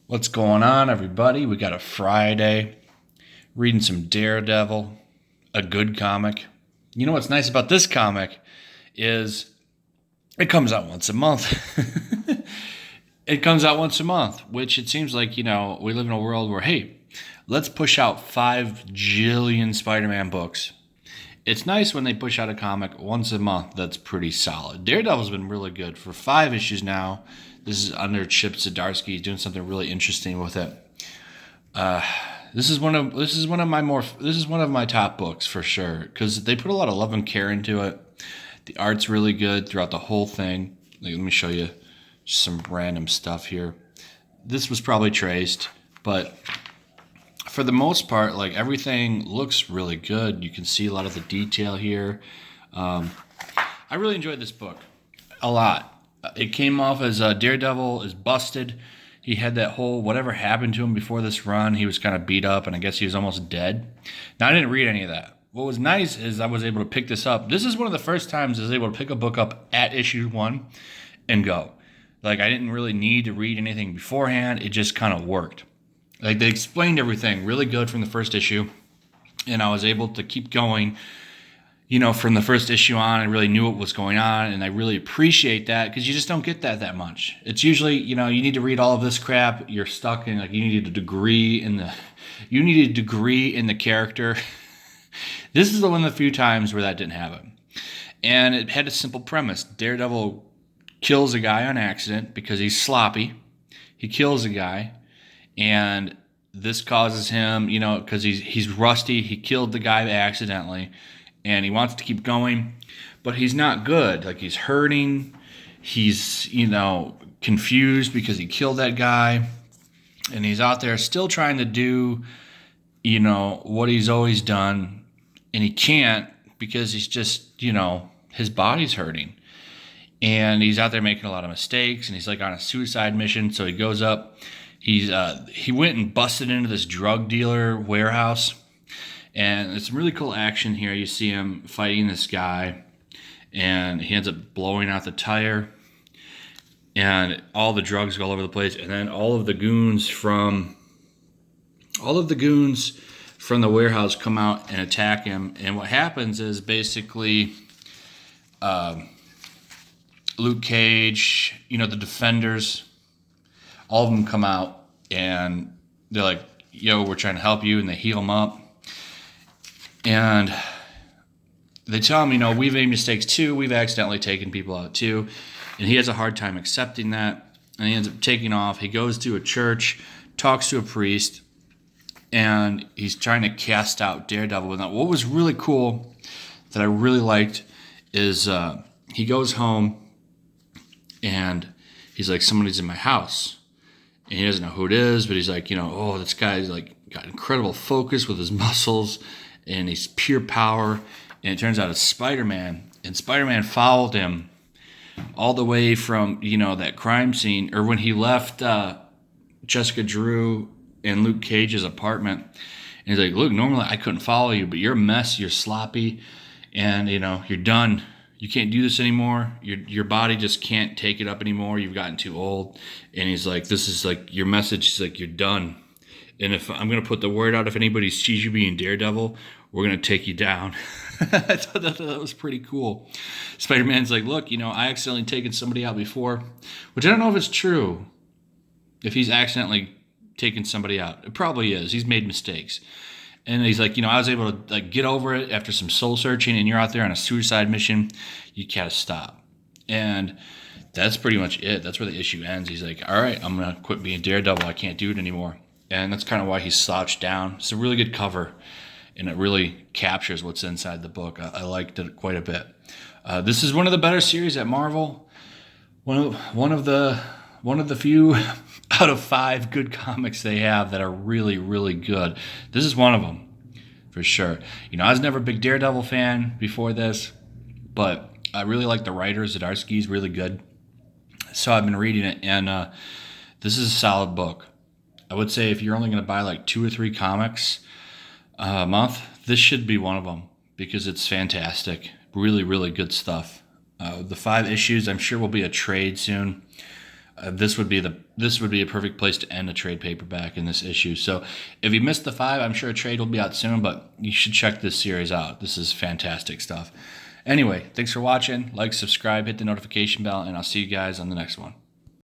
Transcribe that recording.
What's going on, everybody? We got a Friday, reading some Daredevil, a good comic. You know what's nice about this comic is it comes out once a month. It comes out once a month, which it seems like, we live in a world where, hey, let's push out 5 jillion Spider-Man books. It's nice when they push out a comic once a month that's pretty solid. Daredevil's been really good for 5 issues now. This is under Chip Zdarsky. He's doing something really interesting with it. This is one of my top books for sure because they put a lot of love and care into it. The art's really good throughout the whole thing. Let me show you some random stuff here. This was probably traced, but for the most part, like everything looks really good. You can see a lot of the detail here. I really enjoyed this book a lot. It came off as Daredevil is busted. He had that whole whatever happened to him before this run. He was kind of beat up, and I guess he was almost dead. Now, I didn't read any of that. What was nice is I was able to pick this up. This is one of the first times I was able to pick a book up at issue 1 and go. Like, I didn't really need to read anything beforehand. It just kind of worked. Like, they explained everything really good from the first issue, and I was able to keep going. From the first issue on, I really knew what was going on, and I really appreciate that because you just don't get that much. It's usually, you need to read all of this crap. You're stuck in you need a degree in the character. This is one of the few times where that didn't happen, and it had a simple premise. Daredevil kills a guy on accident because he's sloppy. He kills a guy, and this causes him, because he's rusty. He killed the guy accidentally. And he wants to keep going, but he's not good. Like, he's hurting. He's, confused because he killed that guy. And he's out there still trying to do, what he's always done. And he can't because he's just, his body's hurting. And he's out there making a lot of mistakes. And he's like on a suicide mission. So he goes up. He went and busted into this drug dealer warehouse. And it's some really cool action here. You see him fighting this guy, and he ends up blowing out the tire, and all the drugs go all over the place. And then all of the goons from the warehouse come out and attack him. And what happens is basically Luke Cage, the Defenders, all of them come out, and they're like, "Yo, we're trying to help you," and they heal him up. And they tell him, we've made mistakes too. We've accidentally taken people out too. And he has a hard time accepting that. And he ends up taking off. He goes to a church, talks to a priest, and he's trying to cast out Daredevil. Now, what was really cool that I really liked is he goes home and he's like, somebody's in my house. And he doesn't know who it is, but he's like, this guy's like got incredible focus with his muscles. And he's pure power, and it turns out it's Spider-Man. And Spider-Man followed him all the way from, that crime scene, or when he left Jessica Drew and Luke Cage's apartment. And he's like, look, normally I couldn't follow you, but you're a mess, you're sloppy, and, you're done. You can't do this anymore. Your body just can't take it up anymore. You've gotten too old. And he's like, this is like your message. He's like, you're done. And if I'm going to put the word out, if anybody sees you being Daredevil, we're going to take you down. I thought that was pretty cool. Spider-Man's like, look, I accidentally taken somebody out before, which I don't know if it's true. If he's accidentally taken somebody out, it probably is. He's made mistakes. And he's like, I was able to get over it after some soul searching, and you're out there on a suicide mission. You gotta stop. And that's pretty much it. That's where the issue ends. He's like, all right, I'm going to quit being Daredevil. I can't do it anymore. And that's kind of why he's slouched down. It's a really good cover, and it really captures what's inside the book. I liked it quite a bit. This is one of the better series at Marvel. One of the few out of 5 good comics they have that are really, really good. This is one of them, for sure. I was never a big Daredevil fan before this, but I really like the writer. Zdarsky's really good. So I've been reading it, and this is a solid book. I would say if you're only going to buy like 2 or 3 comics a month, this should be one of them because it's fantastic. Really, really good stuff. The 5 issues, I'm sure, will be a trade soon. This would be a perfect place to end a trade paperback in this issue. So if you missed the 5, I'm sure a trade will be out soon, but you should check this series out. This is fantastic stuff. Anyway, thanks for watching. Like, subscribe, hit the notification bell, and I'll see you guys on the next one.